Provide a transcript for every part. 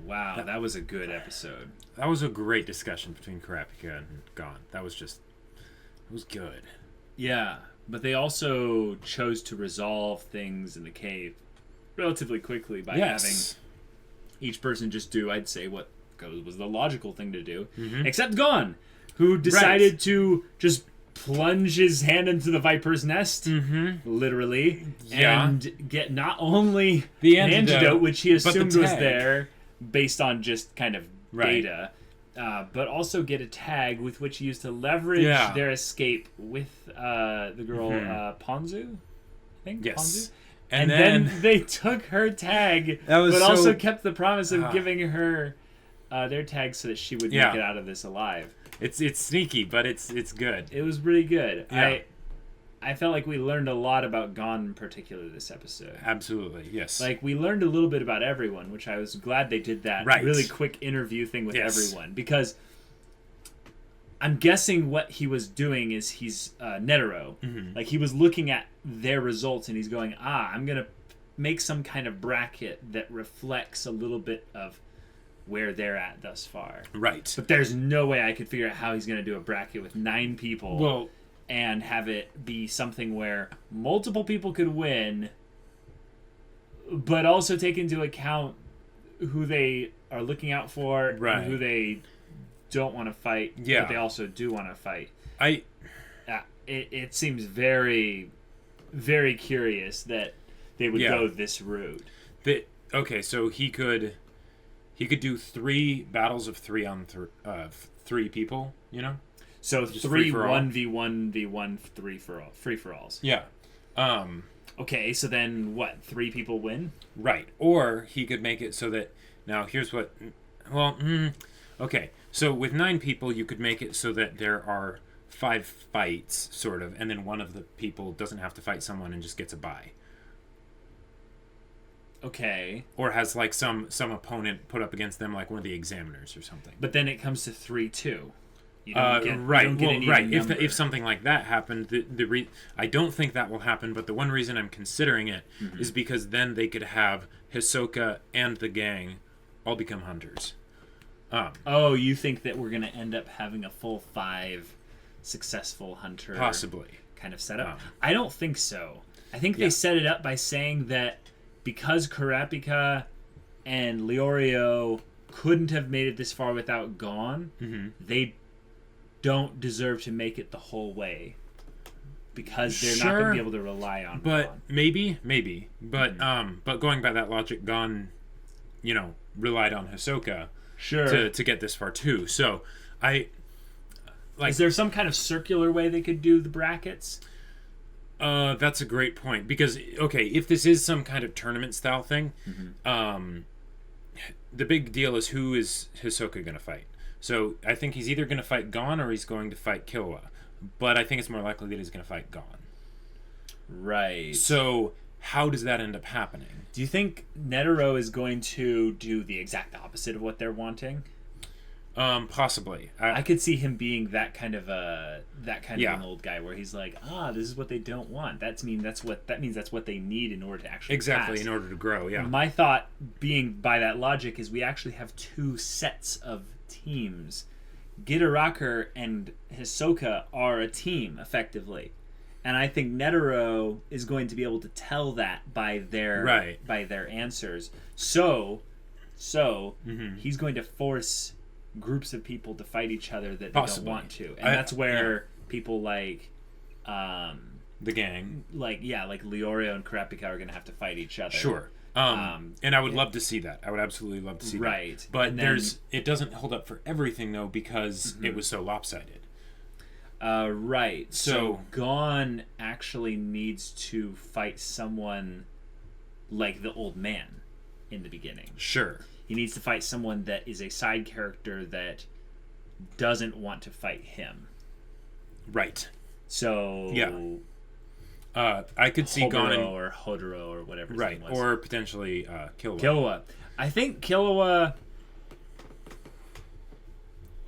wow, that was a good episode. That was a great discussion between Kurapika and Gon. It was good. Yeah, but they also chose to resolve things in the cave relatively quickly by having each person just do, I'd say, what was the logical thing to do, except Gon, who decided to just plunge his hand into the viper's nest, literally, and get not only the antidote, which he assumed was there based on just kind of data, but also get a tag with which he used to leverage their escape with the girl Ponzu, I think. Yes. Ponzu? And then they took her tag, but also kept the promise of giving her their tag so that she would make it out of this alive. It's sneaky, but it's good. It was really good. Yeah. I felt like we learned a lot about Gon in particular this episode. Absolutely, yes. Like, we learned a little bit about everyone, which I was glad they did that really quick interview thing with everyone. Because I'm guessing what he was doing is he's Netero. Like, he was looking at their results and he's going, I'm going to make some kind of bracket that reflects a little bit of where they're at thus far. Right. But there's no way I could figure out how he's going to do a bracket with 9 people and have it be something where multiple people could win, but also take into account who they are looking out for and who they don't want to fight, but they also do want to fight. It seems very, very curious that they would go this route. Okay, so he could do 3 battles of 3 on 3 people, you know? So just 3 1v1v1 free for alls. Yeah. Okay, so then what? 3 people win? Right. Or he could make it so that now here's what. Well, okay. So with 9 people, you could make it so that there are 5 fights, sort of, and then one of the people doesn't have to fight someone and just gets a bye. Okay. Or has like some opponent put up against them, like one of the examiners or something. But then it comes to 3-2. You don't get If something like that happened, I don't think that will happen. But the one reason I'm considering it is because then they could have Hisoka and the gang all become hunters. You think that we're going to end up having a full 5 successful hunter possibly kind of setup? I don't think so. I think they set it up by saying that because Kurapika and Leorio couldn't have made it this far without Gon, they don't deserve to make it the whole way because they're not going to be able to rely on Gon. Maybe. But but going by that logic, Gon, relied on Hisoka to get this far too. So is there some kind of circular way they could do the brackets? That's a great point because if this is some kind of tournament style thing, the big deal is who is Hisoka going to fight. So I think he's either going to fight Gon or he's going to fight Killua, but I think it's more likely that he's going to fight Gon. Right. So how does that end up happening? Do you think Netero is going to do the exact opposite of what they're wanting? Possibly. I could see him being that kind of an old guy where he's like, this is what they don't want. That means that's what they need in order to actually pass. In order to grow. Yeah. My thought being by that logic is we actually have 2 sets of teams. Gitaraker and Hisoka are a team effectively, and I think Netero is going to be able to tell that by their answers. So he's going to force groups of people to fight each other that they don't want to, and that's where people like the gang, like Leorio and Kurapika are going to have to fight each other. Sure. And I would love to see that. I would absolutely love to see that. Right. But it doesn't hold up for everything though because it was so lopsided. Right. So Gon actually needs to fight someone like the old man in the beginning. Sure. He needs to fight someone that is a side character that doesn't want to fight him. Right. So I could see Gon or Hodoro or whatever his name was. Or potentially Killua. Killua. I think Killua...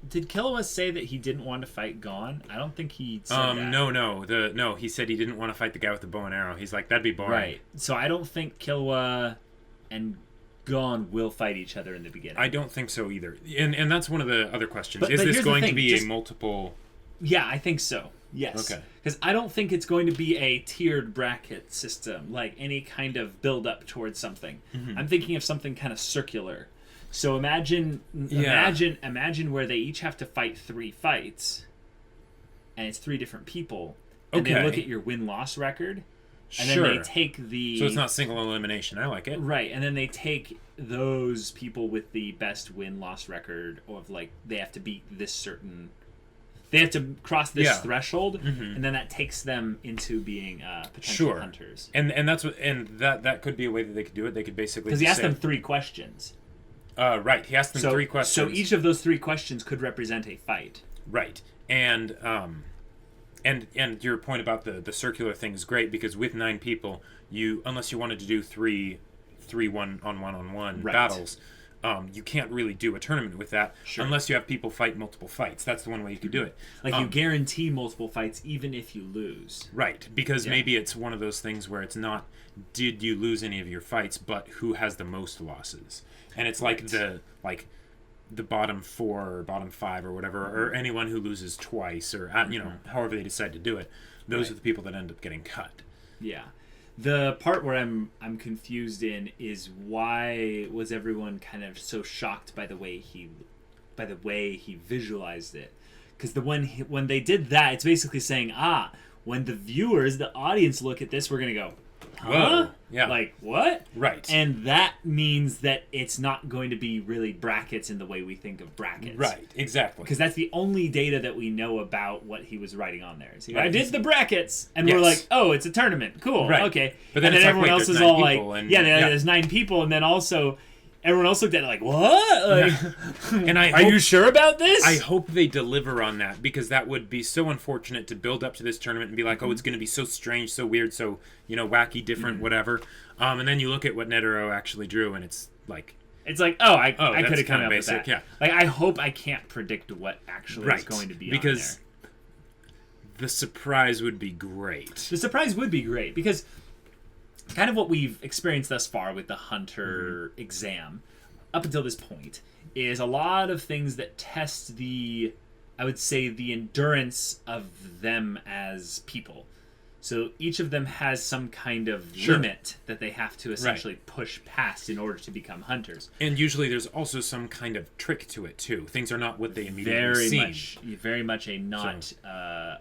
Did Killua say that he didn't want to fight Gon? I don't think he said that. No. He said he didn't want to fight the guy with the bow and arrow. He's like, that'd be boring. Right. So I don't think Killua and Gon will fight each other in the beginning. I don't think so either. And that's one of the other questions. But Is this here's the going to thing, be just- a multiple... Yeah, I think so. Yes. Okay. Because I don't think it's going to be a tiered bracket system, like any kind of build-up towards something. I'm thinking of something kind of circular. So imagine where they each have to fight 3 fights, and it's 3 different people, and they look at your win-loss record, and then they take the... So it's not single elimination. I like it. Right, and then they take those people with the best win-loss record of, like, they have to beat this certain... They have to cross this threshold, and then that takes them into being potential hunters. And that's what, and that could be a way that they could do it. They could basically because he asked them 3 questions. Right, he asked them 3 questions. So each of those 3 questions could represent a fight. Right, and your point about the circular thing is great because with 9 people, unless you wanted to do 3 1-on-1 battles. You can't really do a tournament with that unless you have people fight multiple fights. That's the one way you could do it. Like you guarantee multiple fights even if you lose. Right, because maybe it's one of those things where it's not did you lose any of your fights, but who has the most losses. And it's like the bottom 4 or bottom 5 or whatever, or anyone who loses twice or however they decide to do it. Those are the people that end up getting cut. Yeah. The part where I'm confused in is why was everyone kind of so shocked by the way he visualized it? Because when they did that, it's basically saying, when the viewers, the audience look at this, we're gonna go, huh? Whoa. Yeah. Like what? Right. And that means that it's not going to be really brackets in the way we think of brackets. Right. Exactly. Because that's the only data that we know about what he was writing on there. So I did the brackets, and we're like, oh, it's a tournament. Cool. Right. Okay. But then everyone else is all like, there's there's 9 people, and then also everyone else looked at it like, what? Like, and are you sure about this? I hope they deliver on that because that would be so unfortunate to build up to this tournament and be like, oh, it's going to be so strange, so weird, so wacky, different, whatever. And then you look at what Netero actually drew, and it's like, I could have come up with that. Yeah. Like I hope I can't predict what actually is going to be because on there. The surprise would be great. The surprise would be great because kind of what we've experienced thus far with the Hunter exam up until this point is a lot of things that test the endurance of them as people. So each of them has some kind of limit that they have to essentially push past in order to become hunters. And usually there's also some kind of trick to it too. Things are not what they immediately seem. Very much a not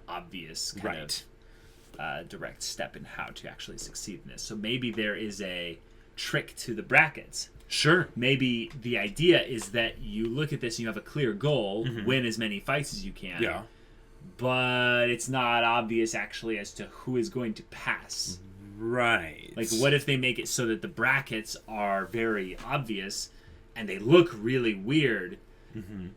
obvious kind of direct step in how to actually succeed in this. So maybe there is a trick to the brackets. Sure. Maybe the idea is that you look at this and you have a clear goal, win as many fights as you can. Yeah. But it's not obvious actually as to who is going to pass. Right. Like what if they make it so that the brackets are very obvious and they look really weird,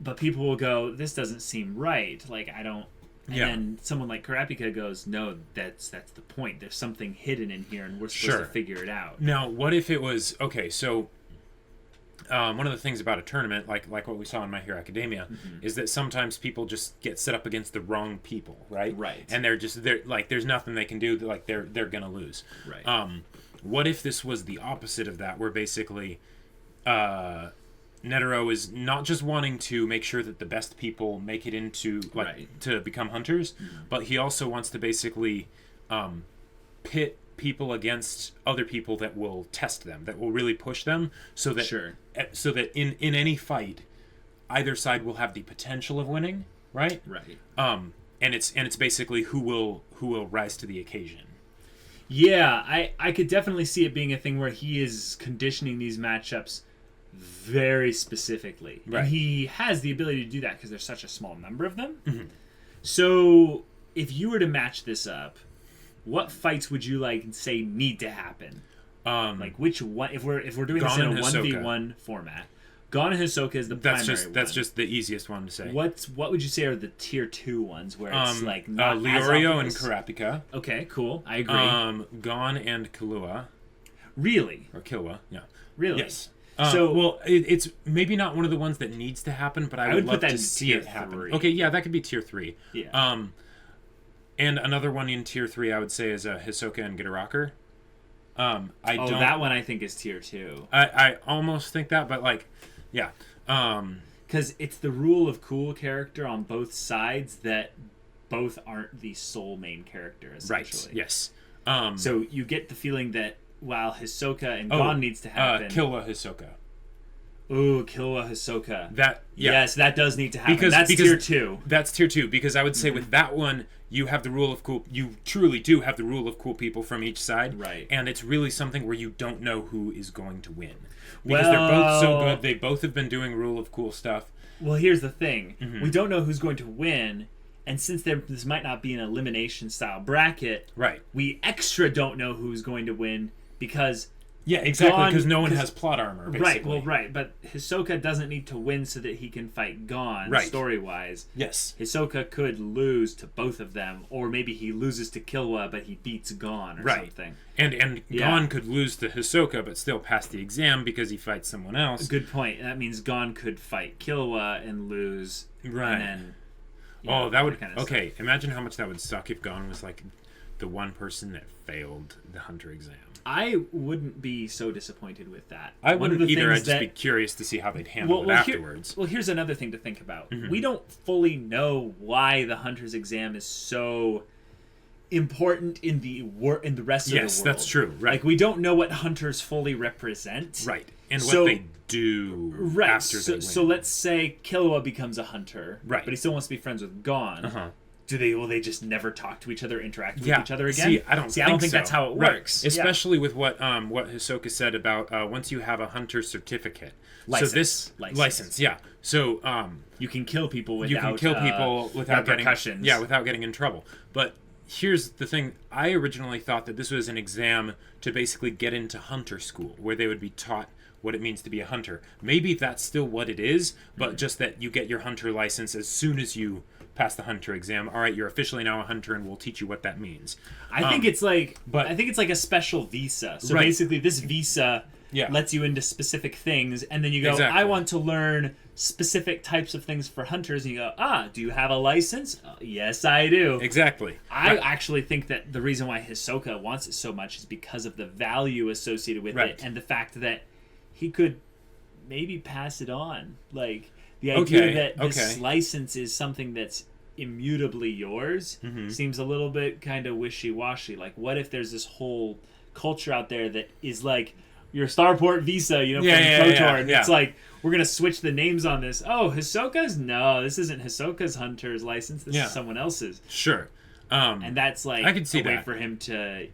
but people will go, this doesn't seem right. Like I don't... And then someone like Karapika goes, no, that's the point. There's something hidden in here, and we're supposed to figure it out. Now, what if it was... Okay, so one of the things about a tournament, like what we saw in My Hero Academia, is that sometimes people just get set up against the wrong people, right? Right. And they're like, there's nothing they can do. Like they're going to lose. Right. What if this was the opposite of that, where basically... Netero is not just wanting to make sure that the best people make it into to become hunters, but he also wants to basically pit people against other people that will test them, that will really push them, so that in any fight, either side will have the potential of winning, right? Right. And it's basically who will rise to the occasion. Yeah, I could definitely see it being a thing where he is conditioning these matchups very specifically. Right. And he has the ability to do that because there's such a small number of them. So if you were to match this up, what fights would you say need to happen? Like which one? If we're doing this in a 1v1 format, Gon and Hisoka is the primary one. That's just the easiest one to say. What would you say are the tier 2 ones where it's not Leorio and as Karapika. Okay, cool. I agree. Gon and Killua. Really? Or Killua, yeah. Really? Yes. So it's maybe not one of the ones that needs to happen, but I would love to see it happen. 3. Okay, yeah, that could be tier 3. Yeah. And another one in tier 3, I would say, is Hisoka and Gitarocker. I don't. That one I think is tier 2. I almost think that, but like, yeah. Because it's the rule of cool character on both sides that both aren't the sole main character, essentially. Right, yes. So you get the feeling that while Hisoka and Gon needs to happen... Killua Hisoka. Ooh, Killua Hisoka. That, yeah. Yes, that does need to happen. Because tier 2. That's tier 2, because I would say with that one, you have the rule of cool... You truly do have the rule of cool people from each side. Right. And it's really something where you don't know who is going to win. Because they're both so good. They both have been doing rule of cool stuff. Well, here's the thing. We don't know who's going to win, and since this might not be an elimination-style bracket, right, we extra don't know who's going to win because... Yeah, exactly, because no one has plot armor, basically. Right, but Hisoka doesn't need to win so that he can fight Gon, story-wise. Yes. Hisoka could lose to both of them, or maybe he loses to Killua, but he beats Gon or something. And Gon could lose to Hisoka, but still pass the exam because he fights someone else. Good point. That means Gon could fight Killua and lose, right. And then... that would... Kind of okay, stuff. Imagine how much that would suck if Gon was, like, the one person that failed the Hunter exam. I wouldn't be so disappointed with that. I wouldn't either. I'd just be curious to see how they'd handle it afterwards. Here's another thing to think about. We don't fully know why the Hunter's exam is so important in the rest of the world. Yes, that's true. Right. Like, we don't know what Hunters fully represent. Right. And what they do after they win. So let's say Killua becomes a Hunter. Right. But he still wants to be friends with Gon. Uh-huh. Will they just never talk to each other, interact with each other again? See, I don't think so. That's how it works. Right. Especially with what Hisoka said about once you have a hunter certificate. License. So this license, yeah. So you can kill people without without repercussions. without getting in trouble. But here's the thing: I originally thought that this was an exam to basically get into hunter school, where they would be taught what it means to be a hunter. Maybe that's still what it is, but just that you get your hunter license as soon as you pass the hunter exam. All right, you're officially now a hunter, and we'll teach you what that means. I think it's like a special visa. So basically, this visa lets you into specific things, and then you go, I want to learn specific types of things for hunters, and you go, do you have a license? Yes, I do. Exactly. I actually think that the reason why Hisoka wants it so much is because of the value associated with it, and the fact that he could maybe pass it on. Like, the idea that this license is something that's immutably yours seems a little bit kind of wishy-washy. Like, what if there's this whole culture out there that is like your Starport visa, from KOTOR, and it's like, we're going to switch the names on this. Oh, Hisoka's? No, this isn't Hisoka's hunter's license. This is someone else's. Sure. And that's like I could see a way that. for him to,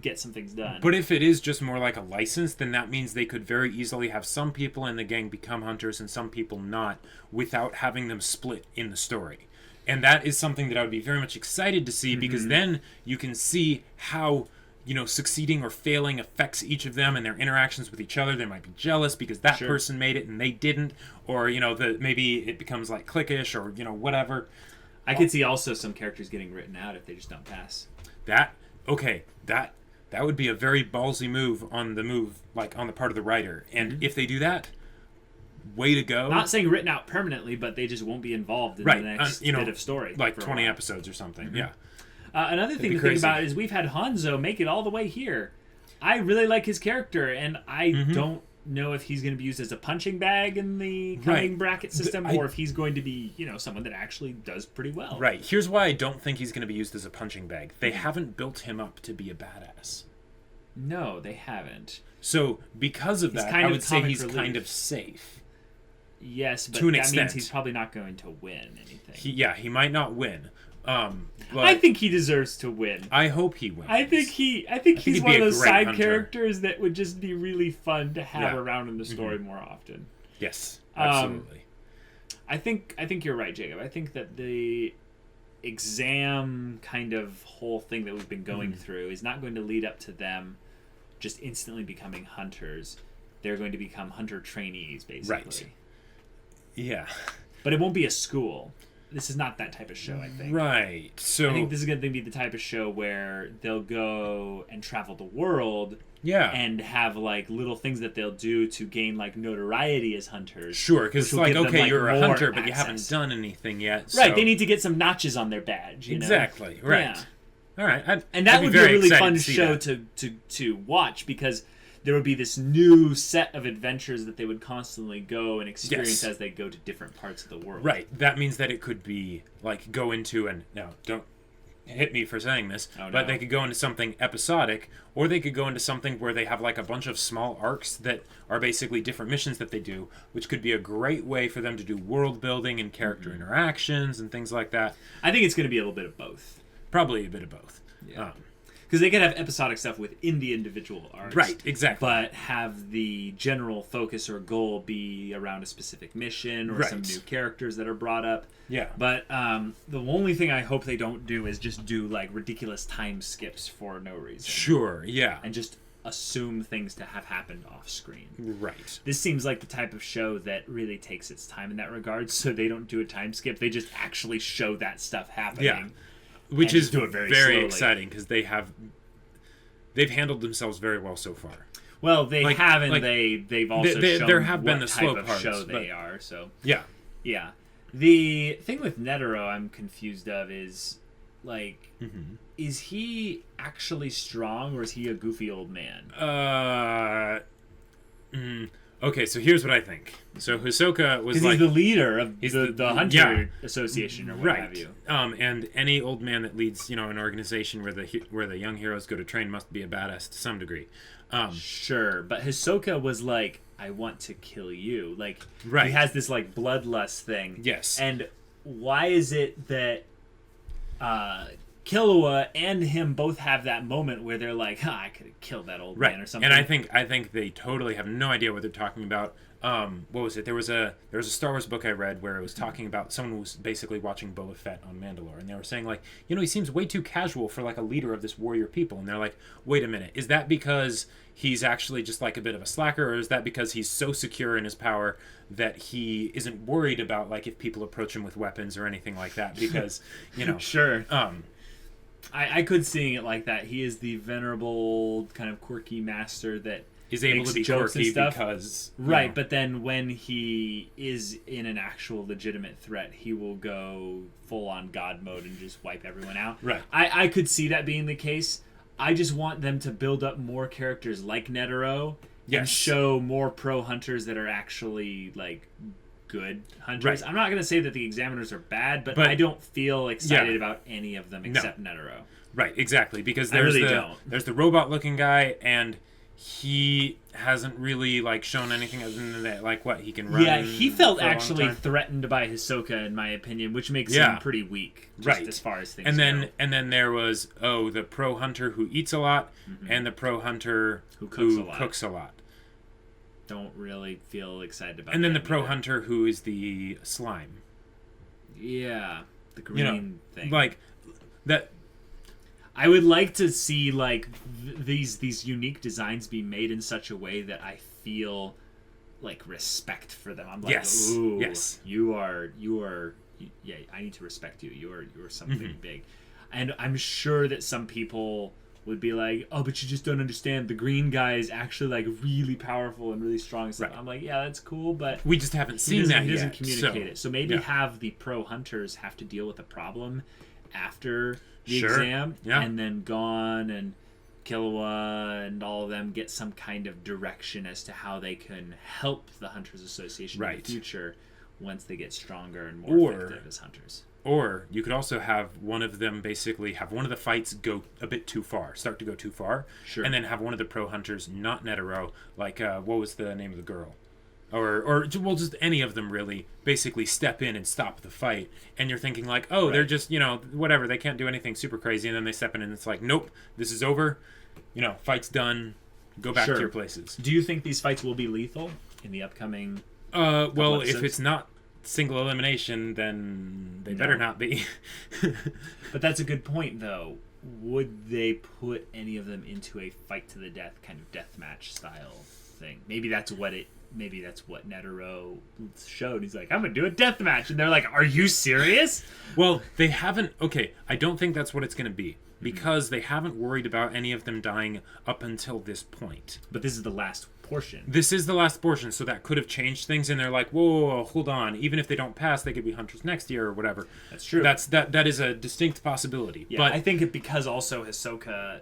get some things done. But if it is just more like a license, then that means they could very easily have some people in the gang become hunters and some people not, without having them split in the story. And that is something that I would be very much excited to see, because then you can see how, succeeding or failing affects each of them and their interactions with each other. They might be jealous because that person made it and they didn't, or, maybe it becomes like cliquish or, whatever. I could see also some characters getting written out if they just don't pass. That would be a very ballsy move on the part of the writer. And if they do that, way to go. Not saying written out permanently, but they just won't be involved in the next bit of story. Like 20 episodes or something, Another thing to think about is we've had Hanzo make it all the way here. I really like his character, and I don't know if he's going to be used as a punching bag in the coming bracket system, or if he's going to be, someone that actually does pretty well. Right. Here's why I don't think he's going to be used as a punching bag. They haven't built him up to be a badass. No, they haven't. So, because of that, I would say he's kind of safe. Yes, but that means he's probably not going to win anything. He might not win. But I think he deserves to win. I hope he wins. I think he's one of those side characters that would just be really fun to have around in the story more often. Yes, absolutely. I think you're right, Jacob. I think that the exam kind of whole thing that we've been going through is not going to lead up to them just instantly becoming hunters. They're going to become hunter trainees, basically. Right. Yeah. But it won't be a school. This is not that type of show, I think. Right. So I think this is going to be the type of show where they'll go and travel the world and have like little things that they'll do to gain like notoriety as hunters. Sure, because it's like, okay, you're a hunter, but you haven't done anything yet. So. Right, they need to get some notches on their badge. Exactly, right. Yeah. All right. And that would be a very really excited fun to see show that. to watch, because there would be this new set of adventures that they would constantly go and experience as they go to different parts of the world. Right. That means that it could be like go into, and now don't hit me for saying this, but they could go into something episodic, or they could go into something where they have like a bunch of small arcs that are basically different missions that they do, which could be a great way for them to do world building and character interactions and things like that. I think it's going to be a little bit of both. Probably a bit of both. Yeah. Because they could have episodic stuff within the individual arcs. Right, exactly. But have the general focus or goal be around a specific mission or some new characters that are brought up. Yeah. But the only thing I hope they don't do is just do like ridiculous time skips for no reason. Sure, yeah. And just assume things to have happened off screen. Right. This seems like the type of show that really takes its time in that regard, so they don't do a time skip. They just actually show that stuff happening. Yeah. Which is do it very very exciting, because they've handled themselves very well so far. Well, they have, and they've also shown there have been what the type slow of parts, show they are. So yeah. The thing with Netero I'm confused of is, like, is he actually strong, or is he a goofy old man? Okay, so here's what I think. So Hisoka was like... He's the leader of the Hunter Association, or what have you. And any old man that leads, an organization where the young heroes go to train must be a badass to some degree. Sure, but Hisoka was like, I want to kill you. Like, right. He has this, like, bloodlust thing. Yes. And why is it that Killua and him both have that moment where they're like, I could have killed that old man or something. And I think they totally have no idea what they're talking about. What was it? There was a Star Wars book I read where it was talking about someone who was basically watching Boba Fett on Mandalore, and they were saying, like, he seems way too casual for like a leader of this warrior people. And they're like, wait a minute, is that because he's actually just like a bit of a slacker, or is that because he's so secure in his power that he isn't worried about like if people approach him with weapons or anything like that? Because sure. I could seeing it like that. He is the venerable, kind of quirky master that is able to be quirky because... Right, but then when he is in an actual legitimate threat, he will go full-on God mode and just wipe everyone out. Right. I could see that being the case. I just want them to build up more characters like Netero and show more pro hunters that are actually, like, good hunters. Right. I'm not going to say that the examiners are bad, but I don't feel excited about any of them except Netero. Right, exactly, because there's the robot-looking guy, and he hasn't really like shown anything other than that, like what he can run. Yeah, he felt actually threatened by Hisoka, in my opinion, which makes him pretty weak, just as far as things go. And then there was the pro hunter who eats a lot, and the pro hunter who cooks a lot. Don't really feel excited about. And then the pro hunter who is the slime. Yeah, the green thing. Like that. I would like to see like these unique designs be made in such a way that I feel like respect for them. I'm like, ooh, you are, yeah, I need to respect you. You are something big, and I'm sure that some people would be like, oh, but you just don't understand. The green guy is actually like really powerful and really strong. So I'm like, yeah, that's cool, but we just haven't seen that yet. He doesn't communicate it. So maybe have the pro hunters have to deal with a problem after the exam, and then Gon and Killua and all of them get some kind of direction as to how they can help the Hunters Association in the future once they get stronger and more effective as hunters. Or you could also have one of them basically have one of the fights go a bit too far, start to go too far, and then have one of the pro hunters, not Netero, like what was the name of the girl? Or well, just any of them really, basically step in and stop the fight, and you're thinking like, oh, they're just, whatever, they can't do anything super crazy, and then they step in and it's like, nope, this is over, fight's done, go back to your places. Do you think these fights will be lethal in the upcoming well, if it's not single elimination, then they better not be. But that's a good point, though. Would they put any of them into a fight to the death kind of deathmatch style thing? Maybe that's what Netero showed. He's like, I'm gonna do a death match, and they're like, are you serious? Well, they haven't. Okay, I don't think that's what it's gonna be, because they haven't worried about any of them dying up until this point. But this is the last portion. This is the last portion, so that could have changed things, and they're like, whoa, hold on. Even if they don't pass, they could be hunters next year or whatever. That's true. That is a distinct possibility. Yeah, but I think because also Hisoka,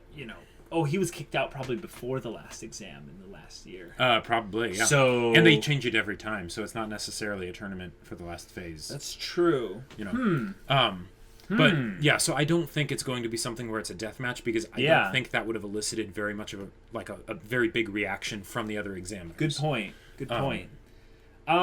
he was kicked out probably before the last exam in the last year. Probably, yeah. So, and they change it every time, so it's not necessarily a tournament for the last phase. That's true. But yeah, so I don't think it's going to be something where it's a death match, because I don't think that would have elicited very much of a very big reaction from the other examiners. Good point. Then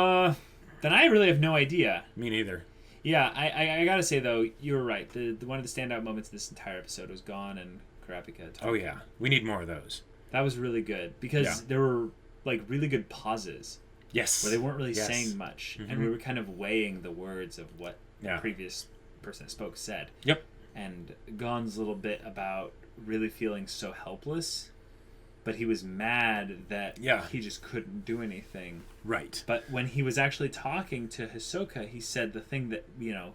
I really have no idea. Me neither. Yeah, I gotta say though, you were right. The one of the standout moments of this entire episode was Gon and Kurapika talking. Oh yeah, we need more of those. That was really good because there were like really good pauses. Yes. Where they weren't really saying much, and we were kind of weighing the words of what the previous person that spoke said. Yep. And Gon's little bit about really feeling so helpless, but he was mad that he just couldn't do anything. Right. But when he was actually talking to Hisoka, he said the thing that,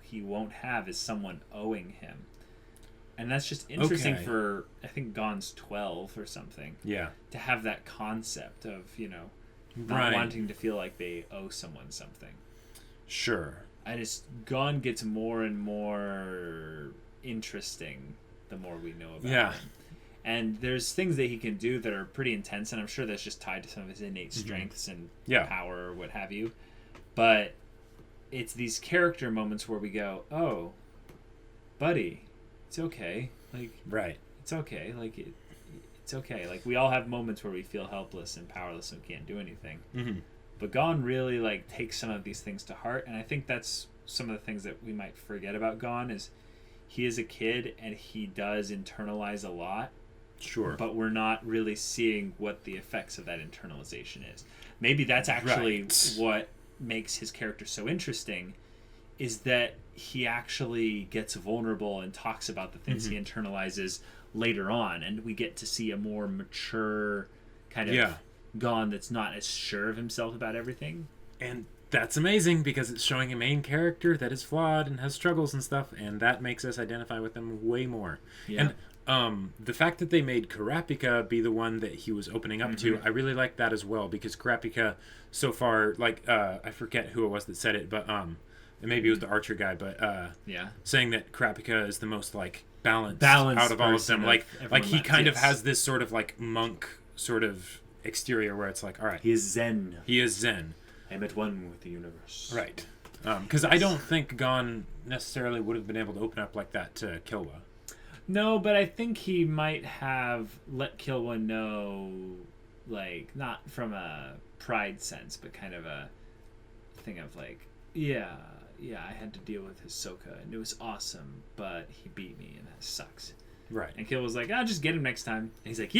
he won't have is someone owing him. And that's just interesting for, I think Gon's 12 or something. Yeah. To have that concept of, not wanting to feel like they owe someone something. Sure. Gon gets more and more interesting the more we know about him. And there's things that he can do that are pretty intense, and I'm sure that's just tied to some of his innate strengths and power or what have you. But it's these character moments where we go, oh, buddy, it's okay. Like, it's okay. Like, it's okay. Like, we all have moments where we feel helpless and powerless and can't do anything. Mm-hmm. But Gon really, takes some of these things to heart, and I think that's some of the things that we might forget about Gon is he is a kid, and he does internalize a lot. Sure. But we're not really seeing what the effects of that internalization is. Maybe that's actually what makes his character so interesting, is that he actually gets vulnerable and talks about the things he internalizes later on, and we get to see a more mature kind of Gon that's not as sure of himself about everything. And that's amazing, because it's showing a main character that is flawed and has struggles and stuff, and that makes us identify with them way more. Yeah. And the fact that they made Kurapika be the one that he was opening up to, I really like that as well, because Kurapika so far, I forget who it was that said it, but maybe it was the Archer guy, but saying that Kurapika is the most balanced out of all of them. Like he kind of has this sort of monk sort of exterior where it's all right, he is Zen. I am at one with the universe. Right. Because I don't think Gon necessarily would have been able to open up like that to Killua. No, but I think he might have let Killua know, not from a pride sense, but kind of a thing of I had to deal with Hisoka, and it was awesome, but he beat me, and that sucks. Right. And Killua's like, I'll just get him next time. And he's like,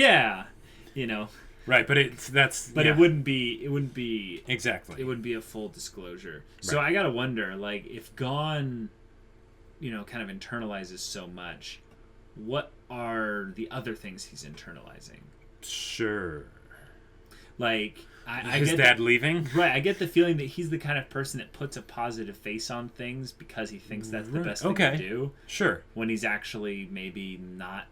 Right, but it wouldn't be exactly. It wouldn't be a full disclosure. Right. So I gotta wonder, if Gon, kind of internalizes so much, what are the other things he's internalizing? Sure. His dad leaving? Right, I get the feeling that he's the kind of person that puts a positive face on things because he thinks that's the best thing to do. Sure. When he's actually maybe not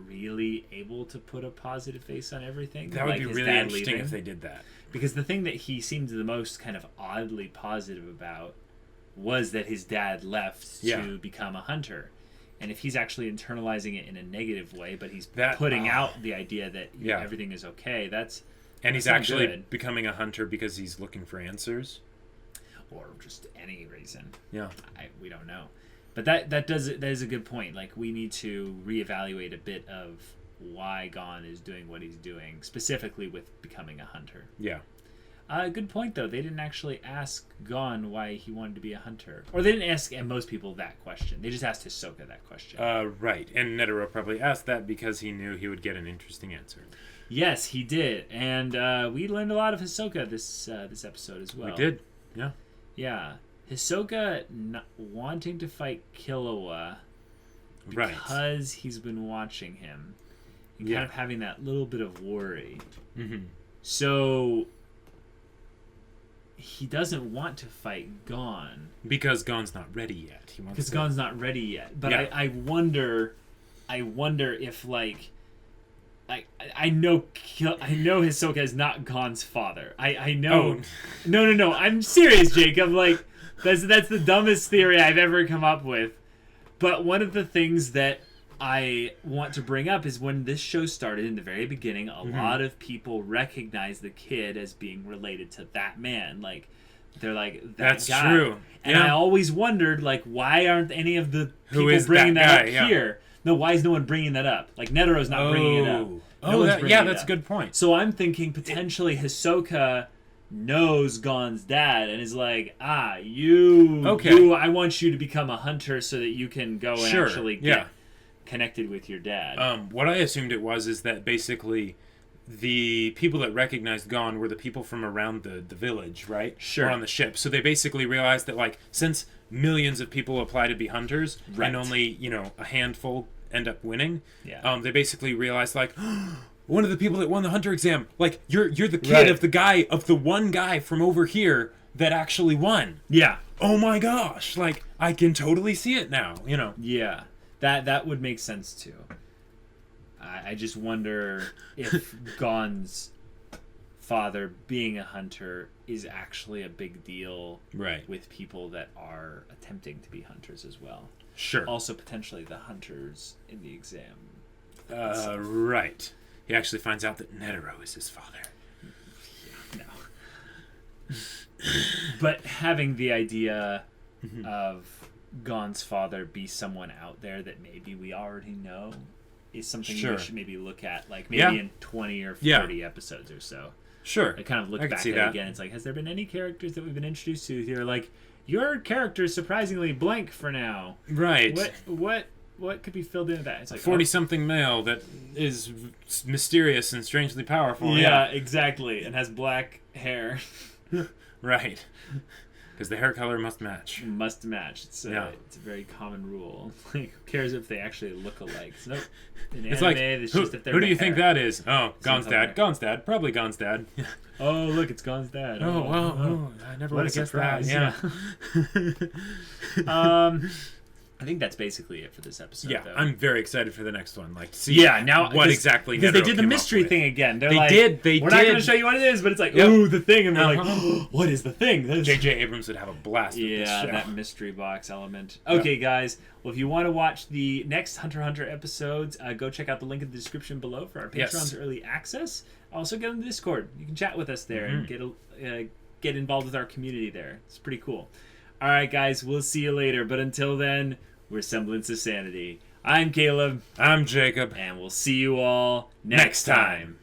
really able to put a positive face on everything. That would be really interesting if they did that. Because the thing that he seemed the most kind of oddly positive about was that his dad left to become a hunter. And if he's actually internalizing it in a negative way, but he's putting out the idea that everything is okay, that's he's actually becoming a hunter because he's looking for answers, or just any reason. Yeah, we don't know. But that is a good point. We need to reevaluate a bit of why Gon is doing what he's doing, specifically with becoming a hunter. Yeah. Good point, though. They didn't actually ask Gon why he wanted to be a hunter. Or they didn't ask most people that question. They just asked Hisoka that question. Right. And Netero probably asked that because he knew he would get an interesting answer. Yes, he did. And we learned a lot of Hisoka this episode as well. We did. Yeah. Yeah. Hisoka not wanting to fight Killua because he's been watching him. And kind of having that little bit of worry. Mm-hmm. So he doesn't want to fight Gon because Gon's not ready yet. Gon's not ready yet. But I wonder if like I know Hisoka is not Gon's father. I know. Oh. No. I'm serious, Jacob. Like that's the dumbest theory I've ever come up with. But one of the things that I want to bring up is when this show started in the very beginning, a lot of people recognized the kid as being related to that man. Like they're like that That's guy. true. And I always wondered, like, why aren't any of the people is bringing that that guy? up here? No, why is no one bringing that up? Like Netero's not bringing it up. No one's bringing it that's up. a good point. So I'm thinking potentially Hisoka knows Gon's dad and is like, you, I want you to become a hunter so that you can go and actually get connected with your dad. What I assumed it was is that basically the people that recognized Gon were the people from around the village, right? Sure. Or on the ship. So they basically realized that, like, since millions of people apply to be hunters and only, a handful end up winning, they basically realized, like, one of the people that won the hunter exam, like, you're the kid of the one guy from over here that actually won. Yeah. Oh my gosh. Like, I can totally see it now, Yeah. That would make sense too. I just wonder if Gon's father being a hunter is actually a big deal with people that are attempting to be hunters as well. Sure. Also potentially the hunters in the exam. Right. He actually finds out that Netero is his father. No. But having the idea of Gon's father be someone out there that maybe we already know is something we should maybe look at, like maybe in 20 or 30 episodes or so. Sure. I kind of look back at it again. It's like, has there been any characters that we've been introduced to here? Like, your character is surprisingly blank for now. Right. What could be filled into that? It's like 40-something male that is mysterious and strangely powerful. Yeah, exactly, and has black hair. Right. Because the hair color must match. Must match. It's a very common rule. Like, who cares if they actually look alike? So, in it's anime, like, it's just if they're who do you hair. think that is? Oh, Gon's dad. Hair. Gon's dad. Probably Gon's dad. Oh, look, it's Gon's dad. Oh, wow. I never would have guessed that. Yeah. I think that's basically it for this episode. Yeah, though. I'm very excited for the next one. Like, to see now what exactly because they Netero did the came mystery up with. thing again. They're They like, did. We're not going to show you what it is, but it's like, ooh, the thing, and they're like, what is the thing? J.J. Abrams would have a blast with this show. That mystery box element. Okay, guys. Well, if you want to watch the next Hunter x Hunter episodes, go check out the link in the description below for our Patreon's early access. Also, get on the Discord. You can chat with us there and get involved with our community there. It's pretty cool. All right, guys. We'll see you later. But until then, we're Semblance of Sanity. I'm Caleb. I'm Jacob. And we'll see you all next time.